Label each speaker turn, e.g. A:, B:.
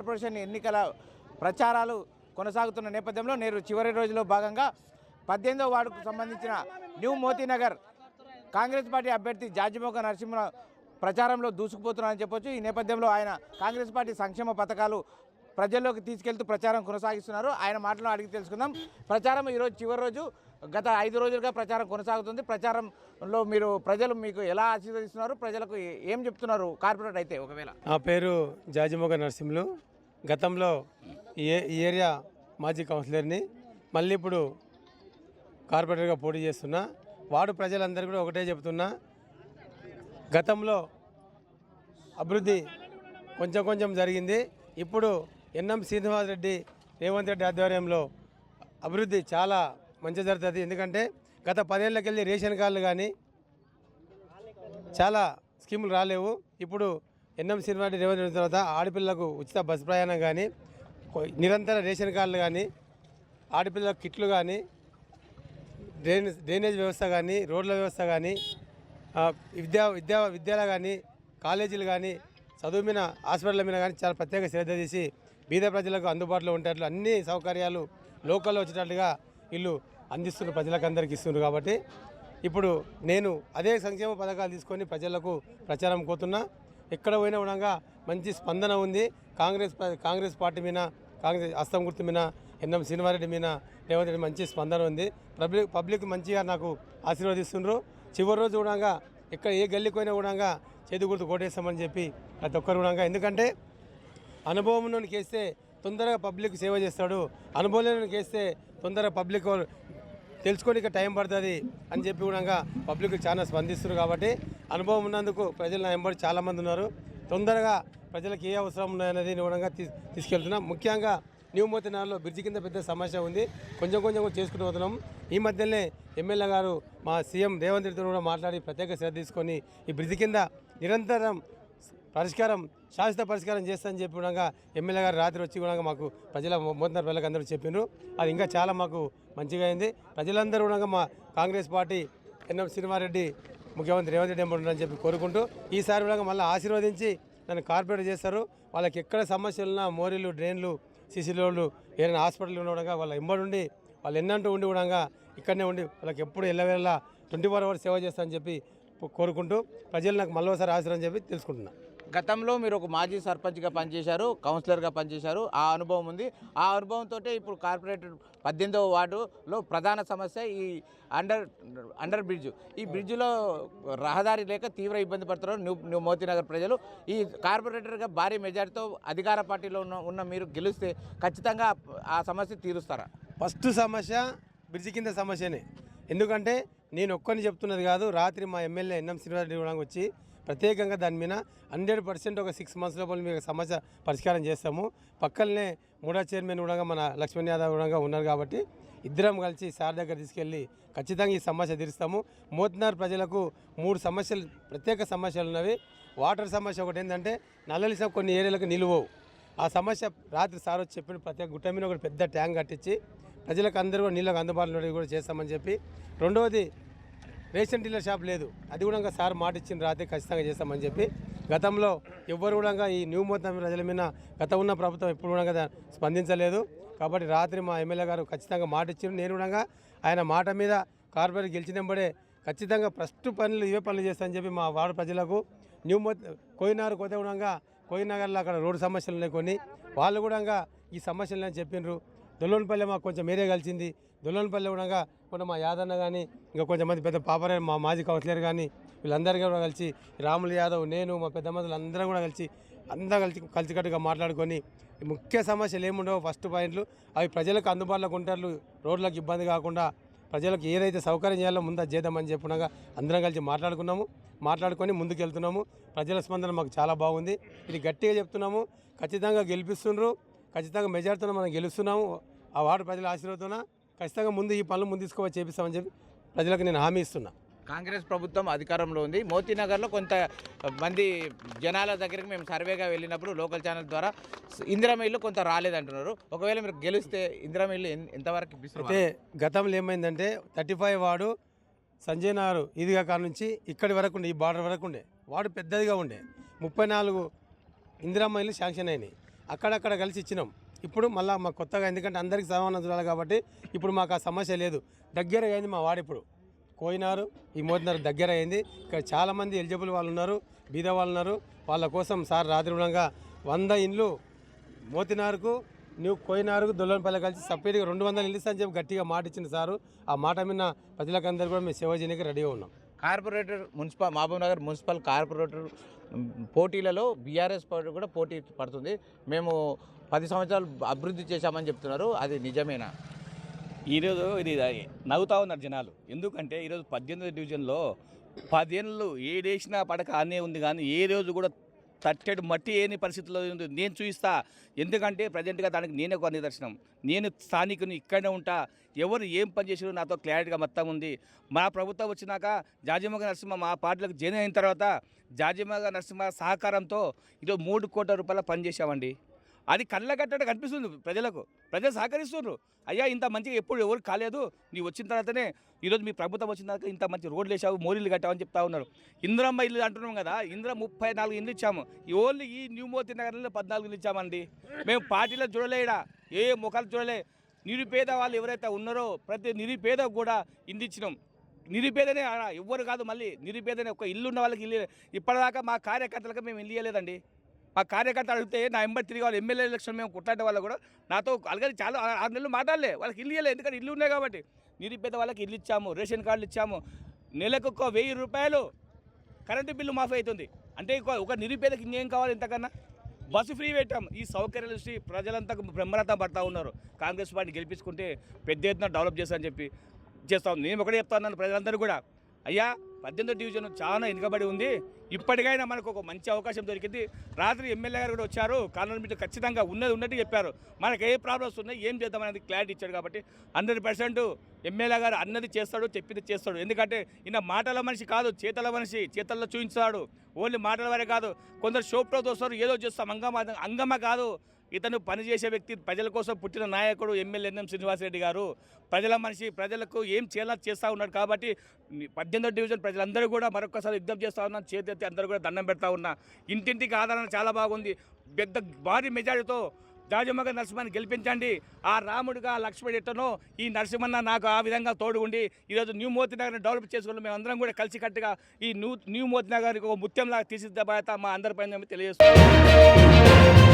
A: Corporation ఎన్నికల ప్రచారాలు కొనసాగుతున్న నేపథ్యంలో నేడు చివరి రోజులో భాగంగా 18వ వార్డుకు సంబంధించిన న్యూ మోతీనగర్ కాంగ్రెస్ పార్టీ అభ్యర్థి జాజిమోక నరసింహ ప్రచారంలో దూసుకుపోతున్నారని చెప్పొచ్చు. ఈ నేపథ్యంలో ఆయన కాంగ్రెస్ పార్టీ సంక్షేమ పథకాలు ప్రజల్లోకి తీసుకెళ్తూ ప్రచారం కొనసాగిస్తున్నారు. ఆయన మాటలో అడిగి తెలుసుకుందాం. ప్రచారం ఈరోజు చివరి రోజు, గత 5 రోజులుగా ప్రచారం కొనసాగుతుంది. ప్రచారంలో ప్రజలు మీకు ఎలా ఆశీర్వదిస్తున్నారు, ప్రజలకు ఏం చెప్తున్నారు కార్పొరేట్ అయితే? ఒకవేళ
B: నా పేరు జాజిమోక నరసింహులు, గతంలో ఈ ఏరియా మాజీ కౌన్సిలర్ని, మళ్ళీ ఇప్పుడు కార్పొరేటర్గా పోటీ చేస్తున్నా. వార్డు ప్రజలందరూ కూడా ఒకటే చెప్తున్నా, గతంలో అభివృద్ధి కొంచెం జరిగింది. ఇప్పుడు ఎన్ఎం శ్రీనివాస్ రెడ్డి, రేవంత్ రెడ్డి ఆధ్వర్యంలో అభివృద్ధి చాలా మంచి జరుగుతుంది. ఎందుకంటే గత 10 ఏళ్ళకెళ్ళి రేషన్ కార్డులు కానీ చాలా స్కీములు రాలేవు. ఇప్పుడు ఎన్ఎం శ్రీనివాస్ రెడ్డి, రేవంత్ రెడ్డి తర్వాత ఆడపిల్లలకు ఉచిత బస్సు ప్రయాణం కానీ, నిరంతర రేషన్ కార్డులు కానీ, ఆడపిల్లలకు కిట్లు కానీ, డ్రైనేజ్ వ్యవస్థ కానీ, రోడ్ల వ్యవస్థ కానీ, విద్యాలయాలు కానీ, కాలేజీలు కానీ, చదువు మీద, హాస్పిటల్ మీద కానీ చాలా ప్రత్యేక శ్రద్ధ తీసి బీద ప్రజలకు అందుబాటులో ఉండేట్లు అన్ని సౌకర్యాలు లోకల్లో వచ్చేటట్లుగా వీళ్ళు అందిస్తున్నారు, ప్రజలకు అందరికీ ఇస్తున్నారు. కాబట్టి ఇప్పుడు నేను అదే సంక్షేమ పథకాలు తీసుకొని ప్రజలకు ప్రచారం కోతున్నా. ఎక్కడ పోయినా కూడా మంచి స్పందన ఉంది. కాంగ్రెస్ పార్టీ మీద, కాంగ్రెస్ హస్తం గుర్తు మీద, ఎన్ఎం శ్రీనివాసరెడ్డి మీద, రేవంత్ రెడ్డి మంచి స్పందన ఉంది. పబ్లిక్ మంచిగా నాకు ఆశీర్వదిస్తున్నారు. చివరి రోజు కూడా ఎక్కడ ఏ గల్లీకి పోయినా కూడా చేతి గుర్తు కోటేస్తామని చెప్పి ప్రతి ఒక్కరు కూడా, ఎందుకంటే అనుభవం ఉన్నోనికి వేస్తే తొందరగా పబ్లిక్ సేవ చేస్తాడు, అనుభవం లేనికి వేస్తే తొందరగా పబ్లిక్ తెలుసుకొని ఇక టైం పడుతుంది అని చెప్పి కూడా పబ్లిక్ చాలా స్పందిస్తున్నారు. కాబట్టి అనుభవం ఉన్నందుకు ప్రజలు నా వెంబడి చాలామంది ఉన్నారు. తొందరగా ప్రజలకు ఏ అవసరం ఉన్నాయనేది కూడా తీసుకెళ్తున్నాం. ముఖ్యంగా న్యూ మోతీనగర్లో బ్రిడ్జి కింద పెద్ద సమస్య ఉంది, కొంచెం చేసుకుంటూ పోతున్నాం. ఈ మధ్యనే ఎమ్మెల్యే గారు మా సీఎం రేవంత్ రెడ్డితో కూడా మాట్లాడి ప్రత్యేక శ్రద్ధ తీసుకొని ఈ బ్రిడ్జి కింద నిరంతరం శాశ్వత పరిష్కారం చేస్తానని చెప్పి కూడా ఎమ్మెల్యే గారు రాత్రి వచ్చి కూడా మాకు మోతీనగర్ ప్రజలకు అందరూ చెప్పినారు. అది ఇంకా చాలా మాకు మంచిగా అయింది. ప్రజలందరూ కూడా మా కాంగ్రెస్ పార్టీ ఎన్ఎం శ్రీనివాసరెడ్డి, ముఖ్యమంత్రి రేవంత్ రెడ్డి ఉండాలని చెప్పి కోరుకుంటూ, ఈసారి కూడా మళ్ళీ ఆశీర్వదించి నన్ను కార్పొరేట్ చేస్తారు. వాళ్ళకి ఎక్కడ సమస్యలున్నా, మోరీలు, డ్రైన్లు, సీసీ రోడ్లు, ఏదైనా హాస్పిటల్ ఉండగా వాళ్ళ ఎంబడి వాళ్ళు ఎన్నంటూ ఉండి కూడా ఇక్కడనే ఉండి వాళ్ళకి ఎప్పుడు ఎల్లవేళలా 24 hours సేవ చేస్తానని చెప్పి కోరుకుంటూ ప్రజలు నాకు మళ్ళీసారి ఆశీర్వాదం చెప్పి తెలుసుకుంటున్నా.
A: గతంలో మీరు ఒక మాజీ సర్పంచ్గా పనిచేశారు, కౌన్సిలర్గా పనిచేశారు, ఆ అనుభవం ఉంది. ఆ అనుభవంతో ఇప్పుడు కార్పొరేటర్ 18వ వార్డులో ప్రధాన సమస్య ఈ అండర్ బ్రిడ్జ్. ఈ బ్రిడ్జ్లో రహదారి లేక తీవ్ర ఇబ్బంది పడుతున్నారు న్యూ మోతీనగర్ ప్రజలు. ఈ కార్పొరేటర్గా భారీ మెజార్టీతో అధికార పార్టీలో ఉన్న మీరు గెలిస్తే ఖచ్చితంగా ఆ సమస్య తీరుస్తారా?
B: ఫస్ట్ సమస్య బ్రిడ్జి కింద సమస్యనే. ఎందుకంటే నేను ఒక్కరిని చెప్తున్నది కాదు, రాత్రి మా ఎమ్మెల్యే ఎన్ఎం శ్రీనివాసరెడ్డి కూడా వచ్చి ప్రత్యేకంగా దాని మీద 100% ఒక 6 months లోపల మీకు సమస్య పరిష్కారం చేస్తాము. పక్కనే మూడా చైర్మన్ కూడా మన లక్ష్మణ్ యాదవ్ కూడా ఉన్నారు. కాబట్టి ఇద్దరం కలిసి సార్ దగ్గర తీసుకెళ్ళి ఖచ్చితంగా ఈ సమస్య తీరుస్తాము. మోతీనగర్ ప్రజలకు 3 సమస్యలు, ప్రత్యేక సమస్యలు ఉన్నవి. వాటర్ సమస్య ఒకటి ఏంటంటే నల్లలిసా కొన్ని ఏరియాలకు నిలువవు. ఆ సమస్య రాత్రి సార్ వచ్చి చెప్పిన ప్రత్యేక గుట్ట మీద ఒక పెద్ద ట్యాంక్ కట్టించి ప్రజలకు అందరూ కూడా నీళ్ళకు అందుబాటులో కూడా చేస్తామని చెప్పి. రెండవది రేషన్ డీలర్ షాప్ లేదు, అది కూడా సార్ మాట ఇచ్చిన రాత్రి ఖచ్చితంగా చేస్తామని చెప్పి. గతంలో ఎవ్వరు కూడా ఈ న్యూ మోతీనగర్ ప్రజల మీద గత ఉన్న ప్రభుత్వం ఎప్పుడు కూడా స్పందించలేదు. కాబట్టి రాత్రి మా ఎమ్మెల్యే గారు ఖచ్చితంగా మాట ఇచ్చారు. నేను కూడా ఆయన మాట మీద కార్పొరేట్ గెలిచినప్పుడే ఖచ్చితంగా ఫస్ట్ పనులు ఇవే పనులు చేస్తానని చెప్పి మా వార్డు ప్రజలకు కోయినారు కొత్త కూడా కోయినగర్లో అక్కడ రోడ్డు సమస్యలు ఉన్నాయి కొన్ని, వాళ్ళు కూడా ఈ సమస్యలు చెప్పినారు. దొల్లోనిపల్లి మాకు కొంచెం ఏరియా కలిసింది. దొల్లోనిపల్లి కూడా కొంత మా యాదన్న కానీ ఇంకా కొంచెం మంది పెద్ద పాపరే మా మాజీ కౌన్సిలర్ కానీ వీళ్ళందరికీ కూడా కలిసి, రాములు యాదవ్, నేను, మా పెద్ద మందులు అందరం కూడా కలిసికట్టుగా మాట్లాడుకొని ముఖ్య సమస్యలు ఏముండవు, ఫస్ట్ పాయింట్లు అవి ప్రజలకు అందుబాటులోకి ఉంటారు, రోడ్లకు ఇబ్బంది కాకుండా ప్రజలకు ఏదైతే సౌకర్యం చేయాలో ముందు చేద్దామని చెప్పినాక అందరం కలిసి మాట్లాడుకొని ముందుకు వెళ్తున్నాము. ప్రజల స్పందన మాకు చాలా బాగుంది. ఇది గట్టిగా చెప్తున్నాము, ఖచ్చితంగా గెలిపిస్తున్నారు, ఖచ్చితంగా మెజార్టీతో మనం గెలుస్తున్నాము. ఆ వార్డు ప్రజల ఆశీర్వాదంతో ఖచ్చితంగా ఈ పనులు ముందు తీసుకుపోయి చేపిస్తామని చెప్పి ప్రజలకు నేను హామీ ఇస్తున్నా.
A: కాంగ్రెస్ ప్రభుత్వం అధికారంలో ఉంది. మోతీనగర్లో కొంత మంది జనాల దగ్గరికి మేము సర్వేగా వెళ్ళినప్పుడు లోకల్ ఛానల్ ద్వారా ఇందిరమ్మ ఇల్లు కొంత రాలేదంటున్నారు. ఒకవేళ మీరు గెలిస్తే ఇందిరమ్మ ఇల్లు ఎంతవరకు ఇప్పిస్తారు?
B: అయితే గతంలో ఏమైందంటే 35 వార్డు సంజయ్ నగర్ ఈద్గా కాడ నుంచి ఇక్కడి వరకు ఉండే, ఈ బార్డర్ వరకు ఉండే వార్డు పెద్దదిగా ఉండే. 34 ఇందిరమ్మ ఇల్లు శాంక్షన్ అయినాయి. అక్కడక్కడ కలిసి ఇచ్చినాం. ఇప్పుడు మళ్ళీ మాకు కొత్తగా, ఎందుకంటే అందరికీ సమానం చూడాలి కాబట్టి ఇప్పుడు మాకు ఆ సమస్య లేదు. దగ్గర అయింది మా వాడు, ఇప్పుడు కోయినారు ఈ మోతినారు దగ్గర అయింది. ఇక్కడ చాలామంది ఎలిజిబుల్ వాళ్ళు ఉన్నారు, బీద వాళ్ళు ఉన్నారు. వాళ్ళ కోసం సార్ రాత్రి ఉండగా 100 ఇండ్లు మోతినారుకు నువ్వు కోయినారుకు దొల్లపల్లి కలిసి సపరేట్గా 200 ఇల్లు అని చెప్పి గట్టిగా మాట ఇచ్చింది సారు. ఆ మాట మీద ప్రజలకందరూ కూడా మేము సేవ చేయడానికి రెడీగా ఉన్నాం.
A: కార్పొరేటర్ మహబూబ్నగర్ మున్సిపల్ కార్పొరేటర్ పోటీలలో బీఆర్ఎస్ పార్టీ కూడా పోటీ పడుతుంది. మేము 10 సంవత్సరాలు అభివృద్ధి చేశామని చెప్తున్నారు, అది నిజమేనా?
C: ఈరోజు ఇది నవ్వుతా ఉన్నారు జనాలు. ఎందుకంటే ఈరోజు 18వ డివిజన్లో 10 ఏళ్ళు ఏడేసినా పడక అనే ఉంది, కానీ ఏ రోజు కూడా తట్టెడు మట్టి ఏని పరిస్థితుల్లో ఉంది. నేను చూపిస్తా, ఎందుకంటే ప్రజెంట్గా దానికి నేనే ఒక నిదర్శనం. నేను స్థానికుని ఇక్కడనే ఉంటా, ఎవరు ఏం పని చేసారో నాతో క్లారిటీగా మొత్తం ఉంది. మా ప్రభుత్వం వచ్చినాక జాజిమగ నరసింహ మా పార్టీలకు జాయిన్ అయిన తర్వాత జాజిమగ నరసింహ సహకారంతో ఈరోజు 3 కోట్ల రూపాయల పని చేశామండి. అది కళ్ళగట్టడం కనిపిస్తుంది ప్రజలకు, ప్రజలు సహకరిస్తున్నారు. అయ్యా ఇంత మంచిగా ఎప్పుడు ఎవరు కాలేదు, నీవు వచ్చిన తర్వాతనే ఈరోజు మీ ప్రభుత్వం వచ్చిన తర్వాత ఇంత మంచి రోడ్లు వేసావు, మోరీలు కట్టావని చెప్తా ఉన్నారు. ఇందిరమ్మ ఇల్లు అంటున్నాం కదా, 34 ఇల్లు ఇచ్చాము. ఓన్లీ ఈ న్యూ మోతీ నగర్లో 14 ఇల్లు ఇచ్చామండి. మేము పార్టీలో చూడలేడా, ఏ ముఖాలు చూడలే. నిరుపేద వాళ్ళు ఎవరైతే ఉన్నారో ప్రతి నిరుపేదకు కూడా ఇల్లు ఇచ్చినాం. నిరుపేదనే ఎవ్వరు కాదు, మళ్ళీ నిరుపేదనే ఒక ఇల్లు ఉన్న వాళ్ళకి ఇల్లు. ఇప్పటిదాకా మా కార్యకర్తలకు మేము ఇల్లు ఇవ్వలేదండి. మా కార్యకర్త అడిగితే నా ఎంబడి తిరిగి వాళ్ళు ఎమ్మెల్యే ఎలక్షన్ మేము కొట్లాడే వాళ్ళు కూడా నాతో అలాగే చాలా 6 నెలలు మాట్లాడలే, వాళ్ళకి ఇల్లు ఇవ్వలేదు. ఎందుకంటే ఇల్లు ఉన్నాయి కాబట్టి. నిరుపేద వాళ్ళకి ఇల్లు ఇచ్చాము, రేషన్ కార్డులు ఇచ్చాము. నెలకు 1000 రూపాయలు కరెంటు బిల్లు మాఫీ అవుతుంది. అంటే ఒక నిరుపేదకి ఇంకేం కావాలి ఇంతకన్నా? బస్సు ఫ్రీ పెట్టాం. ఈ సౌకర్యాలు చూసి ప్రజలంతా బ్రహ్మరథం పడతా ఉన్నారు. కాంగ్రెస్ పార్టీ గెలిపించుకుంటే పెద్ద ఎత్తున డెవలప్ చేస్తామని చెప్పి చేస్తాం. నేను ఒకటే చెప్తా ఉన్నాను ప్రజలందరూ కూడా, అయ్యా 18వ డివిజన్ చాలా వెనుకబడి ఉంది, ఇప్పటికైనా మనకు ఒక మంచి అవకాశం దొరికింది. రాత్రి ఎమ్మెల్యే గారు కూడా వచ్చారు, కాలనీ మీటింగ్ ఖచ్చితంగా ఉన్నట్టు చెప్పారు. మనకు ఏ ప్రాబ్లమ్స్ ఉన్నాయి, ఏం చేద్దామనేది క్లారిటీ ఇచ్చాడు. కాబట్టి 100% ఎమ్మెల్యే గారు అన్నది చేస్తాడు, చెప్పింది చేస్తాడు. ఎందుకంటే ఈయన మాటల మనిషి కాదు, చేతల మనిషి. చేతల్లో చూపించాడు, ఓన్లీ మాటల వరే కాదు. కొందరు షోప్లో చూస్తారు, ఏదో చేస్తాం, అంగమ్మ కాదు. ఇతను పనిచేసే వ్యక్తి, ప్రజల కోసం పుట్టిన నాయకుడు ఎమ్మెల్యే ఎన్ఎం శ్రీనివాసరెడ్డి గారు. ప్రజల మనిషి, ప్రజలకు ఏం చేయాలో చేస్తూ ఉన్నాడు. కాబట్టి 18వ డివిజన్ ప్రజలందరూ కూడా మరొకసారి విజ్ఞప్తి చేస్తూ ఉన్నాను, చేతెత్తి అందరూ కూడా దండం పెడతా ఉన్నా. ఇంటింటికి ఆదరణ చాలా బాగుంది. పెద్ద భారీ మెజారిటీతో జాజిమగ నరసింహని గెలిపించండి. ఆ రాముడిగా లక్ష్మణుడు ఎట్టనో ఈ నరసింహన్న నాకు ఆ విధంగా తోడు ఉండి ఈరోజు న్యూ మోతీ నగర్ని డెవలప్ చేసుకుని మేము అందరం కూడా కలిసికట్టుగా ఈ న్యూ మోతీ నగర్కి ఒక ముత్యంలాగా తీర్చిదిద్దే బాధ్యత మా అందరిపైన తెలియజేస్తున్నాం.